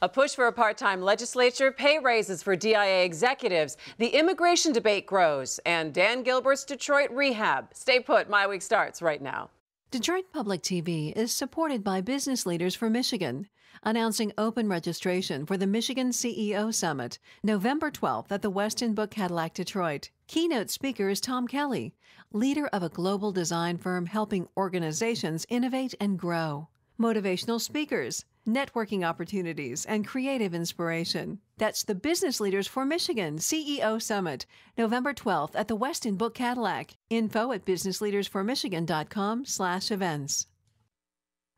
A push for a part-time legislature, pay raises for D.I.A. executives, the immigration debate grows, and Dan Gilbert's Detroit Rehab. Stay put, My Week starts right now. Detroit Public TV is supported by Business Leaders for Michigan, announcing open registration for the Michigan CEO Summit, November 12th at the Westin Book Cadillac Detroit. Keynote speaker is Tom Kelly, leader of a global design firm helping organizations innovate and grow. Motivational speakers, networking opportunities, and creative inspiration. That's the Business Leaders for Michigan CEO Summit, November 12th at the Westin Book Cadillac. Info at businessleadersformichigan.com/events.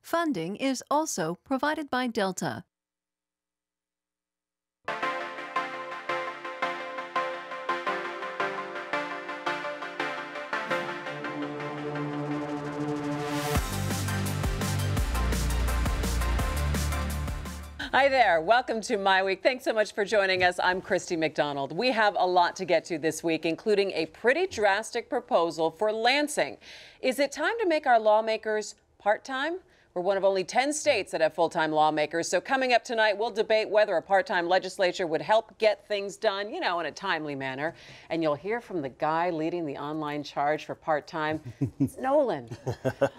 Funding is also provided by Delta. Hi there. Welcome to My Week. Thanks so much for joining us. I'm Christy McDonald. We have a lot to get to this week, including a pretty drastic proposal for Lansing. Is it time to make our lawmakers part-time? We're one of only 10 states that have full-time lawmakers. So coming up tonight, we'll debate whether a part-time legislature would help get things done, in a timely manner. And you'll hear from the guy leading the online charge for part-time. It's Nolan.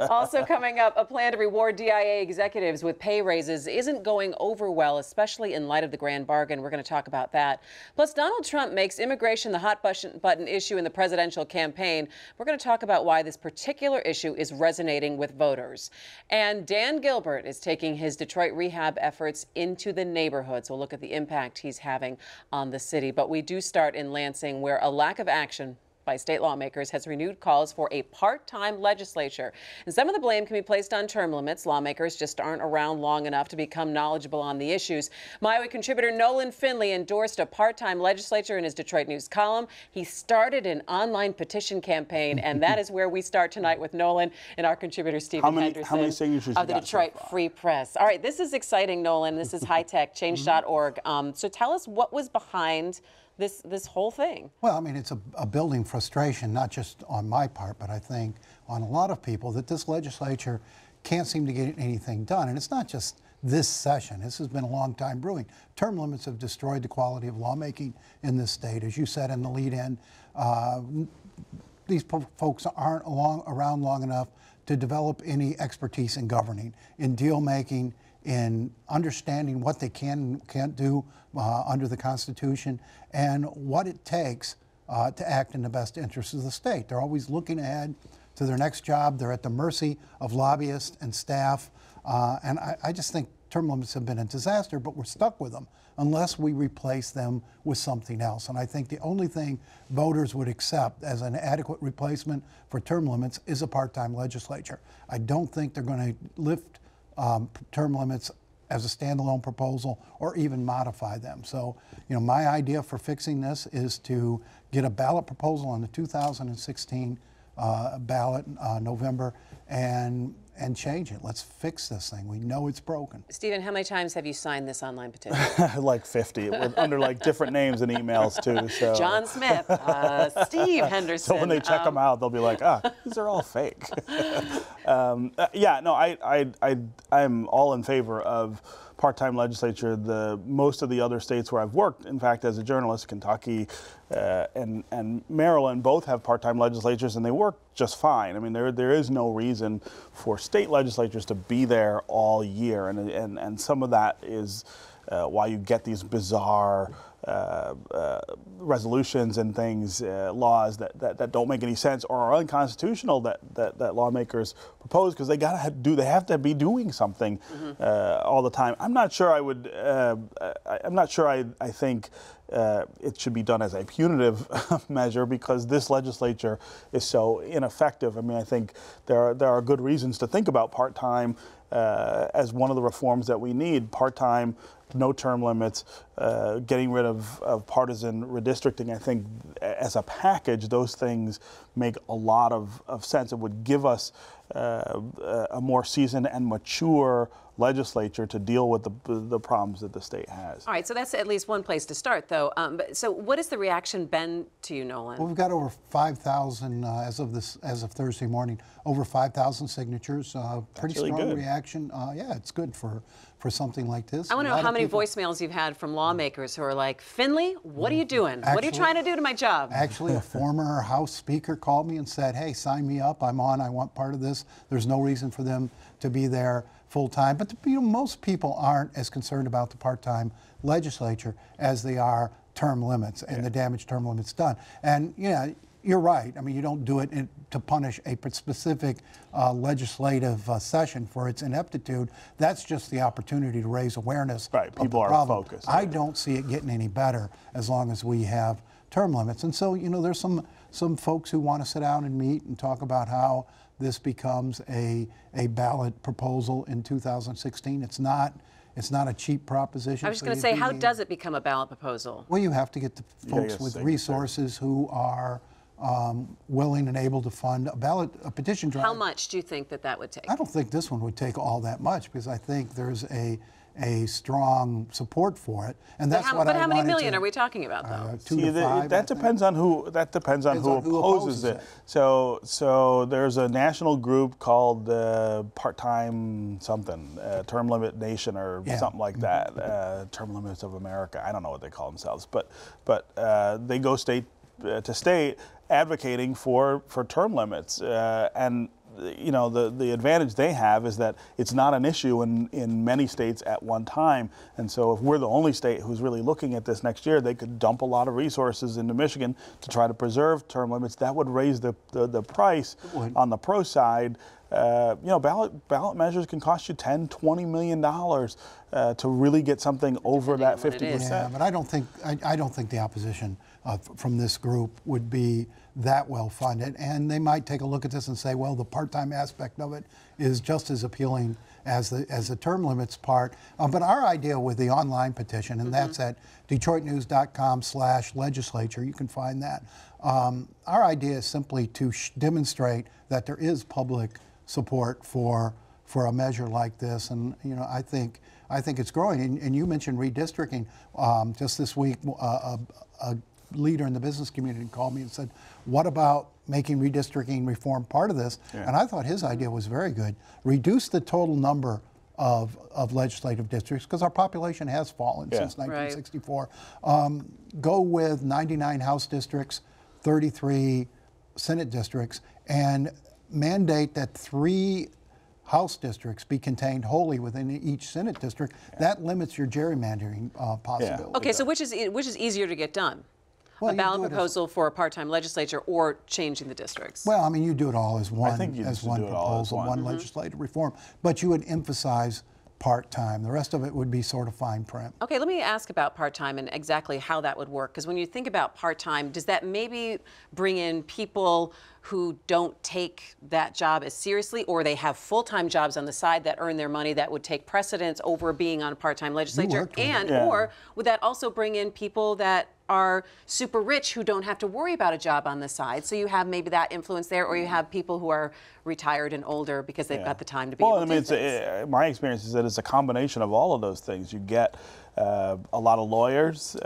Also coming up, a plan to reward D.I.A. executives with pay raises isn't going over well, especially in light of the grand bargain. We're going to talk about that. Plus, Donald Trump makes immigration the hot button issue in the presidential campaign. We're going to talk about why this particular issue is resonating with voters. And Dan Gilbert is taking his Detroit rehab efforts into the neighborhoods. We'll look at the impact he's having on the city. But we do start in Lansing, where a lack of action by state lawmakers has renewed calls for a part-time legislature. And some of the blame can be placed on term limits. Lawmakers just aren't around long enough to become knowledgeable on the issues. My Week contributor Nolan Finley endorsed a part-time legislature in his Detroit News column. He started an online petition campaign, and that is where we start tonight with Nolan and our contributor Stephen Henderson how many signatures of the Detroit Free Press. All right, this is exciting, Nolan. This is high-tech, change.org. So tell us what was behind this whole thing. Well, I mean, it's a building frustration, not just on my part, but I think on a lot of people, that this legislature can't seem to get anything done. And it's not just this session. This has been a long time brewing. Term limits have destroyed the quality of lawmaking in this state. As you said in the lead-in, these folks aren't around long enough to develop any expertise in governing, in deal-making, in understanding what they can and can't do under the Constitution and what it takes to act in the best interests of the state. They're always looking ahead to their next job. They're at the mercy of lobbyists and staff. And I just think term limits have been a disaster, but we're stuck with them unless we replace them with something else. And I think the only thing voters would accept as an adequate replacement for term limits is a part-time legislature. I don't think they're going to lift term limits as a standalone proposal or even modify them. So, my idea for fixing this is to get a ballot proposal on the 2016 ballot, November, and change it. Let's fix this thing. We know it's broken. Stephen, how many times have you signed this online petition? Like 50, under different names and emails too. So. John Smith, Steve Henderson. So when they check them out, they'll be like, these are all fake. I'm all in favor of part-time legislature. Most of the other states where I've worked, in fact, as a journalist, Kentucky and Maryland, both have part-time legislatures, and they work just fine. I mean, there is no reason for state legislatures to be there all year, and some of that is why you get these bizarre resolutions and things, laws that don't make any sense or are unconstitutional that lawmakers propose, because they have to be doing something all the time. I'm not sure I would. I'm not sure I think it should be done as a punitive measure, because this legislature is so ineffective. I mean, I think there are good reasons to think about part-time as one of the reforms that we need. Part-time, no term limits, getting rid of partisan redistricting. I think as a package, those things make a lot of sense. It would give us a more seasoned and mature legislature to deal with the problems that the state has. All right, so that's at least one place to start, though. So what has the reaction been to you, Nolan? Well, we've got over 5,000 as of Thursday morning, over 5,000 signatures. Pretty really strong good. reaction. Yeah, it's good for for something like this. I want to know how many voicemails you've had from lawmakers who are like, Finley, what are you doing? What are you trying to do to my job? Actually, a former House Speaker called me and said, hey, sign me up. I'm on. I want part of this. There's no reason for them to be there full time. But most people aren't as concerned about the part-time legislature as they are term limits and the damage term limits done. And yeah, you're right. I mean, you don't do it to punish a specific legislative session for its ineptitude. That's just the opportunity to raise awareness. Right, people of the are problem. focused. I don't see it getting any better as long as we have term limits. And so, there's some folks who want to sit down and meet and talk about how this becomes a ballot proposal in 2016. It's not a cheap proposition. I was just going to say, how does it become a ballot proposal? Well, you have to get the folks with resources who are willing and able to fund a petition drive. How much do you think that would take? I don't think this one would take all that much, because I think there's a strong support for it, and that's what I wanted. But how many million are we talking about, though? 2 to 5. That depends on who. That depends on who opposes it. So there's a national group called Part-Time something, Term Limit Nation or something like that. Term Limits of America. I don't know what they call themselves, but they go state to state advocating for term limits, and the advantage they have is that it's not an issue in many states at one time. And so if we're the only state who's really looking at this next year, they could dump a lot of resources into Michigan to try to preserve term limits. That would raise the price on the pro side. Ballot measures can cost you $10, $20 million to really get something over that 50%. Yeah, but I don't think the opposition from this group would be that well funded, and they might take a look at this and say, well, the part-time aspect of it is just as appealing as the term limits part. But our idea with the online petition, and that's at DetroitNews.com/legislature, you can find that. Our idea is simply to demonstrate that there is public support for a measure like this, and I think it's growing. And you mentioned redistricting. Just this week, a leader in the business community called me and said, what about making redistricting reform part of this? Yeah. And I thought his idea was very good. Reduce the total number of legislative districts, because our population has fallen since 1964. Go with 99 House districts, 33 Senate districts, and mandate that 3 House districts be contained wholly within each Senate district. That limits your gerrymandering possibility. Okay, so which is easier to get done? Well, a ballot proposal for a part-time legislature or changing the districts? Well, I mean, you do it all as one, proposal, one legislative reform, but you would emphasize part-time. The rest of it would be sort of fine print. Okay, let me ask about part-time and exactly how that would work, because when you think about part-time, does that maybe bring in people who don't take that job as seriously, or they have full-time jobs on the side that earn their money that would take precedence over being on a part-time legislature? And or would that also bring in people that are super rich who don't have to worry about a job on the side? So you have maybe that influence there, or you have people who are retired and older because they've got the time to be able to do things. My experience is that it's a combination of all of those things. You get a lot of lawyers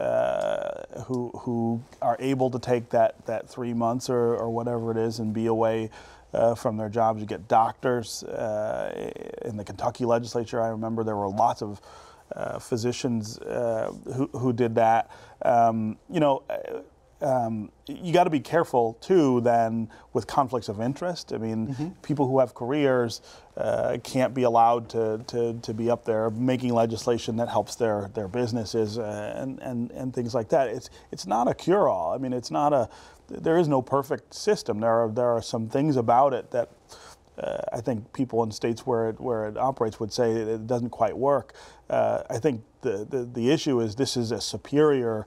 who are able to take that 3 months or whatever it is and be away from their jobs. You get doctors. In the Kentucky legislature, I remember there were lots of physicians who did that. You got to be careful too then with conflicts of interest. I mean, people who have careers can't be allowed to be up there making legislation that helps their businesses and things like that. It's not a cure-all. I mean, there is no perfect system. There are some things about it that I think people in states where it operates would say it doesn't quite work. I think the issue is this is a superior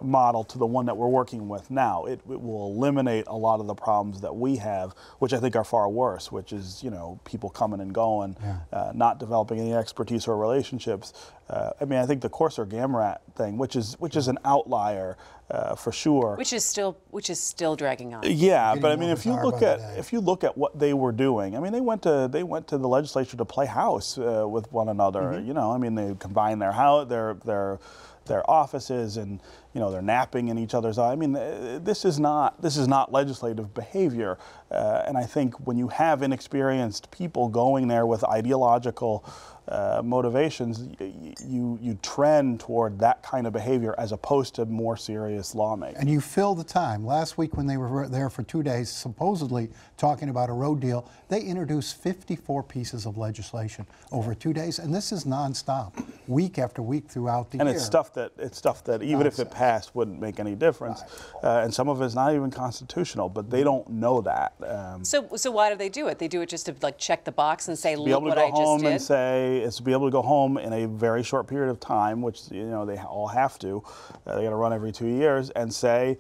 model to the one that we're working with now. It will eliminate a lot of the problems that we have, which I think are far worse, which is people coming and going, not developing any expertise or relationships. I mean, I think the Corsair Gamrat thing, which is an outlier for sure. Which is still dragging on. Yeah, but I mean, if you look at what they were doing, I mean, they went to the legislature to play house with one another. I mean, they combined their their offices, and they're napping in each other's eye. I mean, this is not legislative behavior, and I think when you have inexperienced people going there with ideological motivations, you trend toward that kind of behavior as opposed to more serious lawmaking. And you fill the time. Last week when they were there for 2 days, supposedly talking about a road deal, they introduced 54 pieces of legislation over 2 days, and this is nonstop, week after week throughout the year. And it's stuff that even if it passed wouldn't make any difference, and some of it's not even constitutional, but they don't know that. So why do they do it? They do it just to check the box and say, look what I just did? Be able to go home and say, it's to be able to go home in a very short period of time, which they all have to. They got to run every 2 years and say,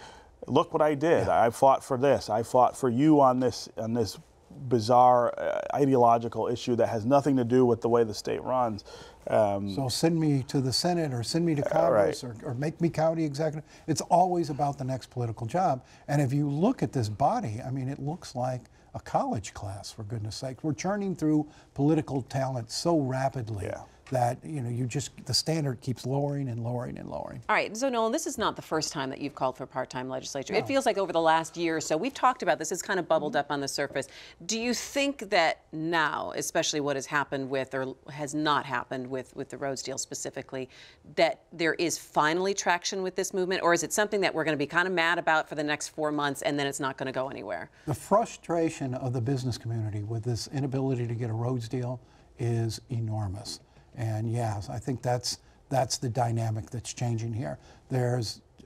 look what I did. I fought for this. I fought for you on this bizarre ideological issue that has nothing to do with the way the state runs. So send me to the Senate or send me to Congress or make me county executive. It's always about the next political job. And if you look at this body, I mean, it looks like a college class, for goodness sake. We're churning through political talent so rapidly that the standard keeps lowering and lowering and lowering. All right, so Nolan, this is not the first time that you've called for part-time legislature. No. It feels like over the last year or so, we've talked about this, it's kind of bubbled up on the surface. Do you think that now, especially what has happened with, or has not happened with the roads deal specifically, that there is finally traction with this movement, or is it something that we're going to be kind of mad about for the next 4 months and then it's not going to go anywhere? The frustration of the business community with this inability to get a roads deal is enormous. And yes, I think that's the dynamic that's changing here.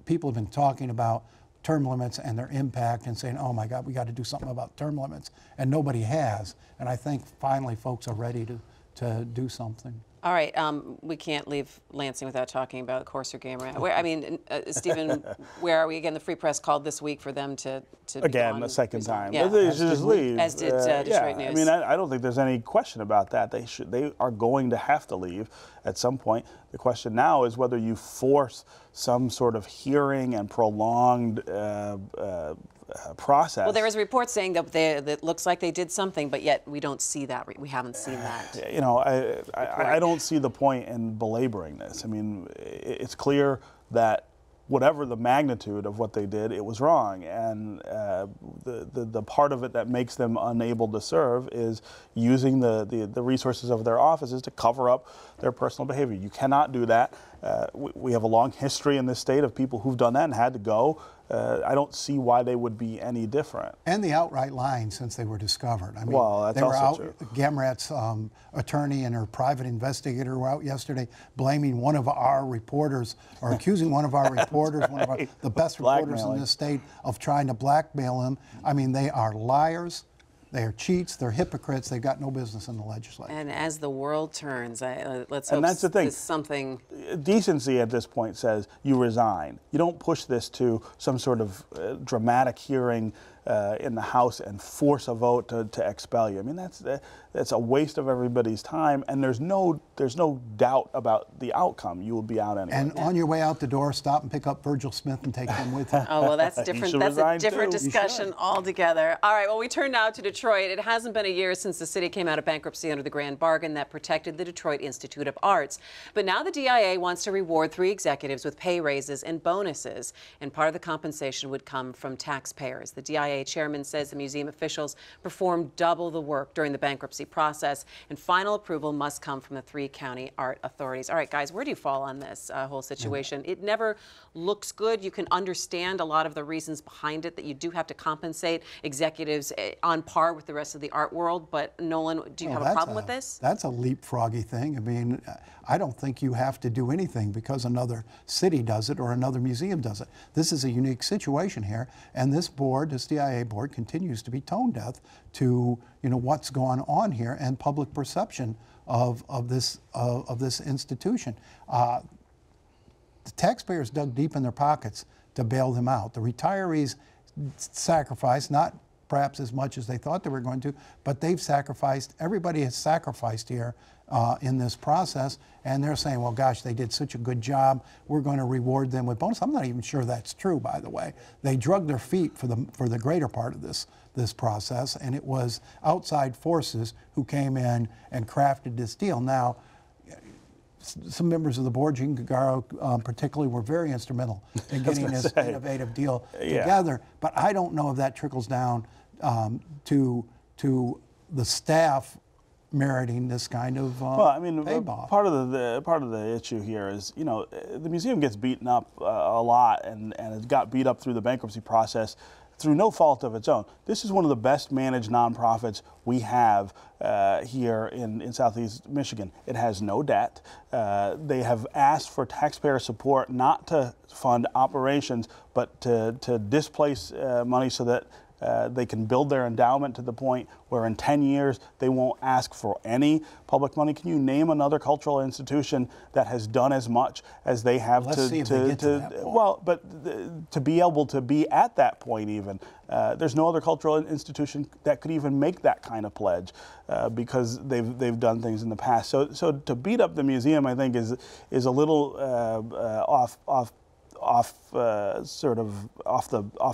People have been talking about term limits and their impact and saying, oh my God, we got to do something about term limits, and nobody has. And I think finally folks are ready to do something. All right, we can't leave Lansing without talking about Courser Game. Stephen, where are we again? The Free Press called this week for them to again the second time. Yeah. They should just leave. As did Detroit News. I mean, I don't think there's any question about that. They are going to have to leave at some point. The question now is whether you force some sort of hearing and prolonged process. Well, there was a report saying that it looks like they did something, but yet we don't see that. We haven't seen that. I don't see the point in belaboring this. I mean, it's clear that whatever the magnitude of what they did, it was wrong. And the part of it that makes them unable to serve is using the resources of their offices to cover up their personal behavior. You cannot do that. We have a long history in this state of people who've done that and had to go. I don't see why they would be any different. And the outright lying since they were discovered. I mean, well, that's also true. Gamrat's attorney and her private investigator were out yesterday blaming one of our reporters, or accusing one of our reporters, the best reporters in this state, of trying to blackmail him. I mean, they are liars. They are cheats. They're hypocrites. They've got no business in the legislature. And as the world turns, let's hope and that's the thing. Something. Decency at this point says you resign. You don't push this to some sort of dramatic hearing in the House and force a vote to expel you. I mean, that's a waste of everybody's time, and there's no doubt about the outcome. You will be out anyway. And on your way out the door, stop and pick up Virgil Smith and take him with you. Oh, well, that's different. That's a different discussion altogether. All right, well, we turn now to Detroit. It hasn't been a year since the city came out of bankruptcy under the grand bargain that protected the Detroit Institute of Arts. But now the D.I.A. wants to reward 3 executives with pay raises and bonuses, and part of the compensation would come from taxpayers. The D.I.A. chairman says the museum officials performed double the work during the bankruptcy process, and final approval must come from the 3 county art authorities. All right, guys, where do you fall on this whole situation? It never looks good. You can understand a lot of the reasons behind it, that you do have to compensate executives on par with the rest of the art world. But Nolan, do you have a problem with this? That's a leapfroggy thing. I mean, I don't think you have to do anything because another city does it or another museum does it. This is a unique situation here, and this board, this D.I.A. board, continues to be tone deaf to what's going on here and public perception of this institution. The taxpayers dug deep in their pockets to bail them out. The retirees sacrificed, not perhaps as much as they thought they were going to, but they've sacrificed. Everybody has sacrificed here in this process, and they're saying, well, gosh, they did such a good job, we're going to reward them with bonus. I'm not even sure that's true, by the way. They drug their feet for the greater part of this process, and it was outside forces who came in and crafted this deal. Now, some members of the board, Gene Gagaro particularly, were very instrumental in getting this innovative deal together. But I don't know if that trickles down to the staff meriting this kind of well, I mean, payback. part of the issue here is, you know, the museum gets beaten up a lot, and it got beat up through the bankruptcy process through no fault of its own. This is one of the best managed nonprofits we have here in Southeast Michigan. It has no debt. They have asked for taxpayer support not to fund operations, but to displace money so that they can build their endowment to the point where in 10 years they won't ask for any public money. Can you name another cultural institution that has done as much as they have to be able to be at that point even? There's no other cultural institution that could even make that kind of pledge because they've done things in the past. So to beat up the museum, I think is a little off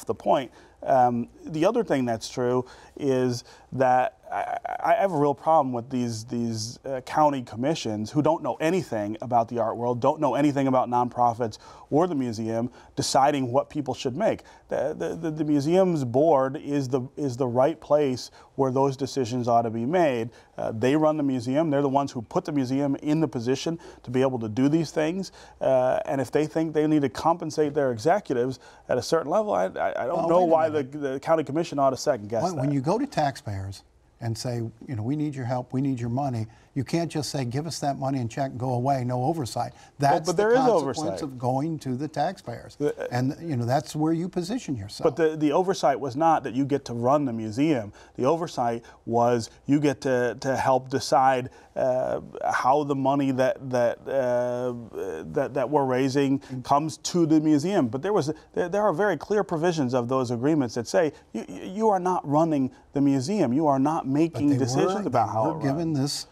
the point. The other thing that's true is that I have a real problem with these county commissions who don't know anything about the art world, don't know anything about nonprofits or the museum, deciding what people should make. The museum's board is the right place where those decisions ought to be made. They run the museum. They're the ones who put the museum in the position to be able to do these things. And if they think they need to compensate their executives at a certain level, I don't know why the county commission ought to second guess that. When you go to taxpayers and say, you know, we need your help, we need your money, you can't just say, give us that money and check and go away, no oversight. That's but there the is consequence oversight of going to the taxpayers. And, you know, that's where you position yourself. But the oversight was not that you get to run the museum. The oversight was you get to help decide how the money that we're raising comes to the museum. But there are very clear provisions of those agreements that say you are not running the museum. You are not making decisions about how it runs. Given this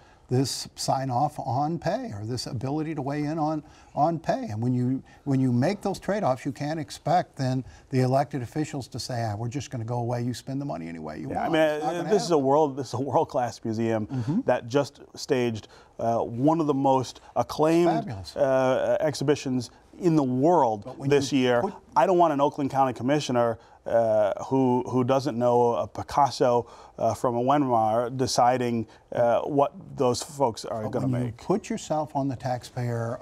sign off on pay, or this ability to weigh in on pay. And when you make those trade-offs, you can't expect then the elected officials to say, we're just going to go away, you spend the money any way you want. I mean, this is a world-class museum that just staged one of the most acclaimed exhibitions in the world this year. I don't want an Oakland County Commissioner who doesn't know a Picasso from a Wenmar deciding what those folks are going to make. You put yourself on the taxpayer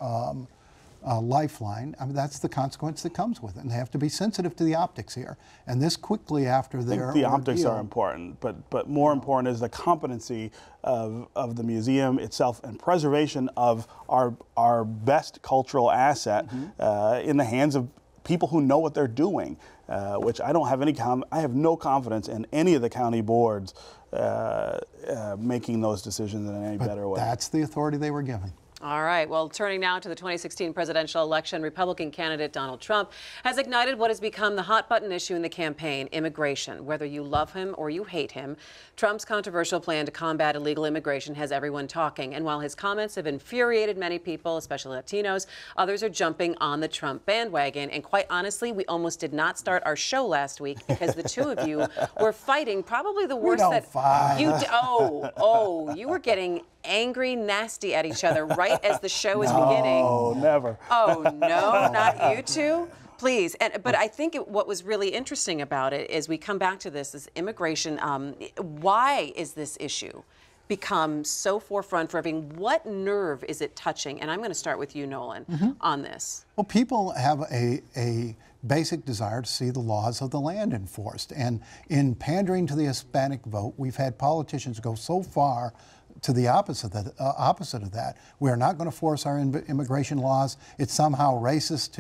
lifeline, I mean, that's the consequence that comes with it. And they have to be sensitive to the optics here. And this quickly after their the optics are important, but more important is the competency of the museum itself and preservation of our best cultural asset in the hands of people who know what they're doing, which I don't have I have no confidence in any of the county boards making those decisions in any better way. That's the authority they were given. All right. Well, turning now to the 2016 presidential election, Republican candidate Donald Trump has ignited what has become the hot-button issue in the campaign, immigration. Whether you love him or you hate him, Trump's controversial plan to combat illegal immigration has everyone talking. And while his comments have infuriated many people, especially Latinos, others are jumping on the Trump bandwagon. And quite honestly, we almost did not start our show last week because the two of you were fighting probably the worst you were getting angry, nasty at each other right as the show is beginning. Oh, never. Oh, no, not you two? Please. But I think what was really interesting about it is we come back to this is immigration. Why is this issue become so forefront for everyone? What nerve is it touching? And I'm going to start with you, Nolan, on this. Well, people have a basic desire to see the laws of the land enforced. And in pandering to the Hispanic vote, we've had politicians go so far to the opposite of that. We are not going to force our immigration laws. It's somehow racist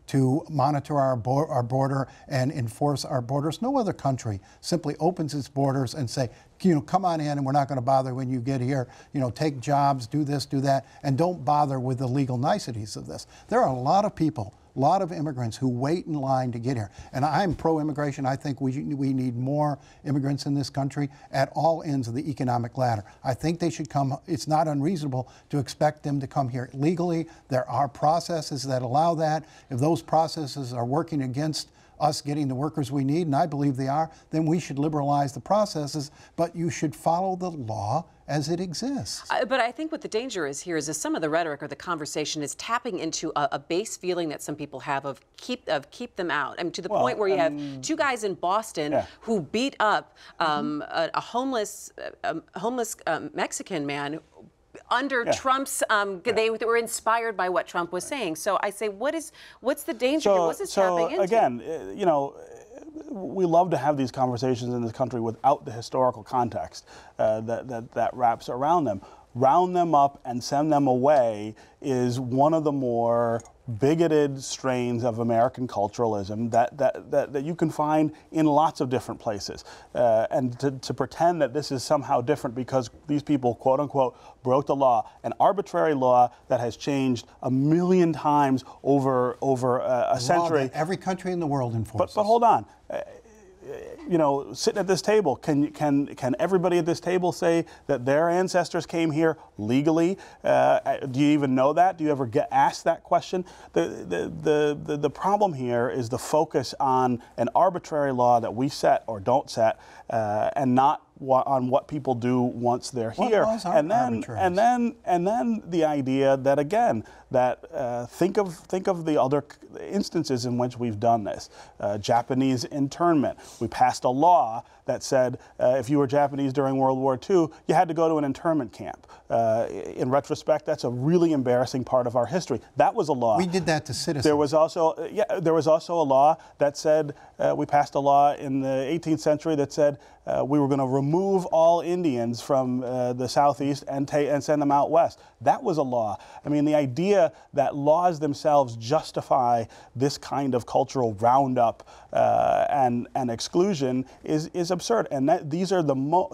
to monitor our border and enforce our borders. No other country simply opens its borders and say, you know, come on in and we're not going to bother when you get here. You know, take jobs, do this, do that, and don't bother with the legal niceties of this. There are a lot of people, a lot of immigrants who wait in line to get here. And I'm pro-immigration. I think we need more immigrants in this country at all ends of the economic ladder. I think they should come. It's not unreasonable to expect them to come here legally. There are processes that allow that. If those processes are working against us getting the workers we need, and I believe they are, then we should liberalize the processes, but you should follow the law as it exists. But I think what the danger is here is that some of the rhetoric or the conversation is tapping into a base feeling that some people have of keep them out. I mean, to the point where you have two guys in Boston who beat up a homeless Mexican man under Trump's, they were inspired by what Trump was saying. So I say, what's the danger here? What's this tapping into? Again, you know, we love to have these conversations in this country without the historical context that wraps around them. Round them up and send them away is one of the more bigoted strains of American culturalism that you can find in lots of different places. And to pretend that this is somehow different because these people, quote unquote, broke the law, an arbitrary law that has changed 1,000,000 times over a century. That every country in the world enforces. But hold on. You know, sitting at this table, can everybody at this table say that their ancestors came here legally? Do you even know that? Do you ever get asked that question? The problem here is the focus on an arbitrary law that we set or don't set, and not on what people do once they're here. And then the idea that, again, that think of the other instances in which we've done this. Japanese internment. We passed a law that said if you were Japanese during World War II, you had to go to an internment camp. In retrospect, that's a really embarrassing part of our history. That was a law. We did that to citizens. There was also a law that said we passed a law in the 18th century that said we were going to remove all Indians from the southeast and send them out west. That was a law. I mean, the idea that laws themselves justify this kind of cultural roundup and exclusion is absurd. And these are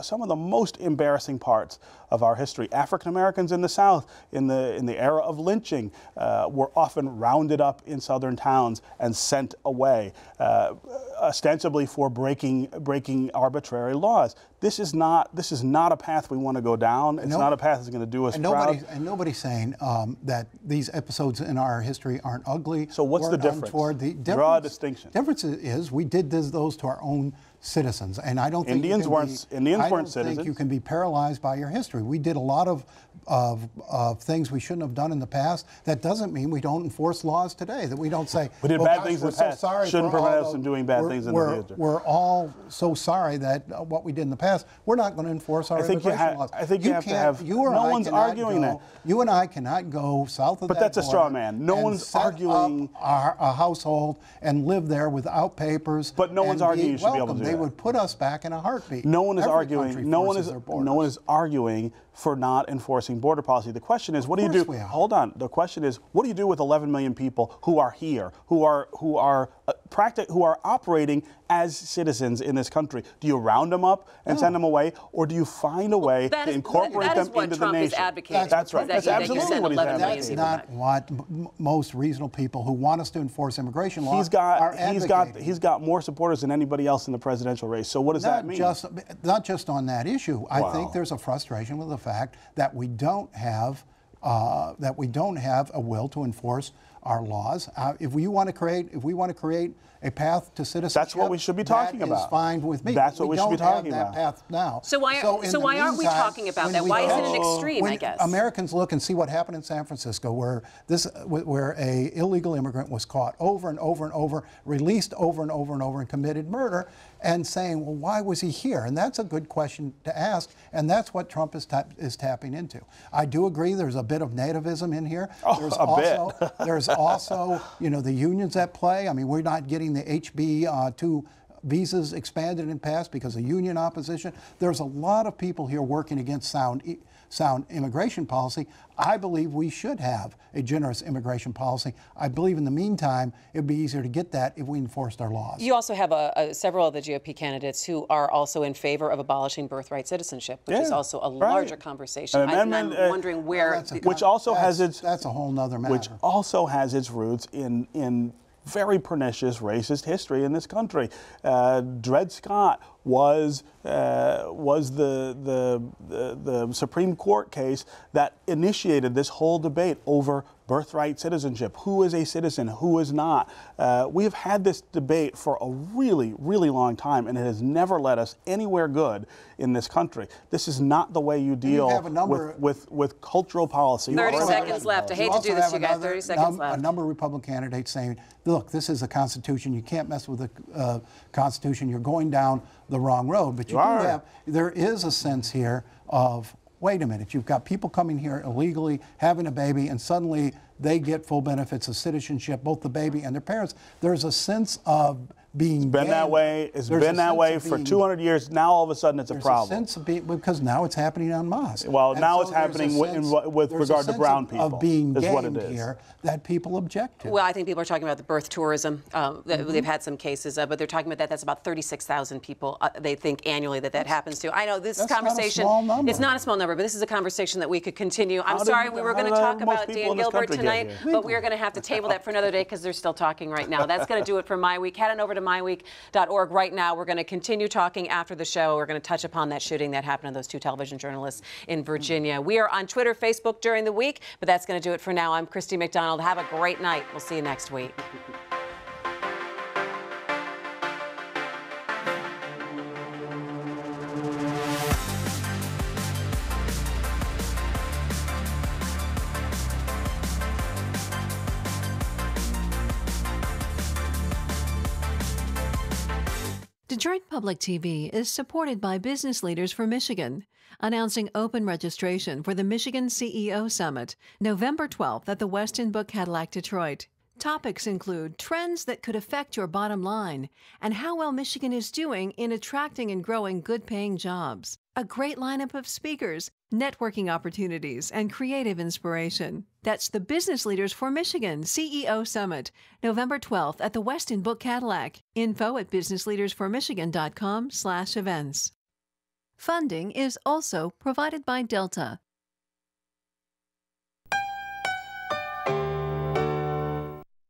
some of the most embarrassing parts of our history. African Americans in the South, in the era of lynching, were often rounded up in southern towns and sent away, ostensibly for breaking arbitrary laws. This is not a path we want to go down. It's not a path that's going to do us proud. And nobody's saying that these episodes in our history aren't ugly. So what's the difference? Draw a distinction. The difference is we did those to our own citizens, and I don't think Indians weren't citizens. I don't think you can be paralyzed by your history. We did a lot of things we shouldn't have done in the past. That doesn't mean we don't enforce laws today. That we don't say we did bad things in the past. Shouldn't prevent us from doing bad things in the future. We're all so sorry that what we did in the past. We're not going to enforce our immigration laws. I think you have to have. No one's arguing that. You and I cannot go south of that. But that's a straw man. No one's arguing. A household and live there without papers. But no one's arguing you should be able to do that. They would put us back in a heartbeat. No one is arguing. No one is arguing for not enforcing border policy. The question is, what do you do? Hold on. The question is, what do you do with 11 million people who are here, who are operating as citizens in this country? Do you round them up and send them away, or do you find a way to incorporate them into the nation? That's right. That's absolutely what he's advocating. That's not what most reasonable people who want us to enforce immigration laws are advocating. He's got more supporters than anybody else in the presidential race. So what does that mean? Not just on that issue. I think there's a frustration with the fact that we don't have a will to enforce our laws. If we want to create a path to citizenship, that's what we should be talking about. That is fine with me. That's what we should be talking about. We don't have that path now. So why aren't we talking about that? Why is it an extreme? I guess Americans look and see what happened in San Francisco, where a illegal immigrant was caught over and over and over, released over and over and over, and committed murder, and saying, well, why was he here? And that's a good question to ask, and that's what Trump is tapping into. I do agree there's a bit of nativism in here. There's also, the unions at play. I mean, we're not getting the HB2 visas expanded and passed because of union opposition. There's a lot of people here working against sound immigration policy. I believe we should have a generous immigration policy. I believe in the meantime, it would be easier to get that if we enforced our laws. You also have several of the GOP candidates who are also in favor of abolishing birthright citizenship, which is also a larger conversation. I'm wondering where... Which also has its... That's a whole nother matter. Which also has its roots in very pernicious racist history in this country. Dred Scott was the Supreme Court case that initiated this whole debate over birthright citizenship. Who is a citizen? Who is not? We have had this debate for a really, really long time, and it has never led us anywhere good in this country. This is not the way you deal with cultural policy. 30 seconds left. I hate to do this, you guys. 30 seconds left. A number of Republican candidates saying, look, this is a Constitution. You can't mess with the Constitution. You're going down the wrong road. But there is a sense here of, wait a minute, you've got people coming here illegally, having a baby, and suddenly they get full benefits of citizenship, both the baby and their parents. There's a sense of being It's been that way. It's been that way for 200 years. Now all of a sudden it's a problem. There's a sense of being, because now it's happening en masse. Well, and now it's happening with regard to brown people. Of being is what it gamed is. here that people object to. Well, I think people are talking about the birth tourism. They've had some cases, but they're talking about that. That's about 36,000 people they think annually that happens to. I know this conversation. Not a small number. It's not a small number, but this is a conversation that we could continue. I'm sorry, we were going to talk about Dan Gilbert tonight, but we are going to have to table that for another day because they're still talking right now. That's going to do it for My Week. Head on over to myweek.org right now. We're going to continue talking after the show. We're going to touch upon that shooting that happened to those two television journalists in Virginia. We are on Twitter, Facebook during the week, but that's going to do it for now. I'm Christy McDonald. Have a great night. We'll see you next week. Detroit Public TV is supported by Business Leaders for Michigan, announcing open registration for the Michigan CEO Summit, November 12th at the Westin Book Cadillac Detroit. Topics include trends that could affect your bottom line and how well Michigan is doing in attracting and growing good-paying jobs. A great lineup of speakers, networking opportunities, and creative inspiration. That's the Business Leaders for Michigan CEO Summit, November 12th at the Westin Book Cadillac. Info at businessleadersformichigan.com/events. Funding is also provided by Delta,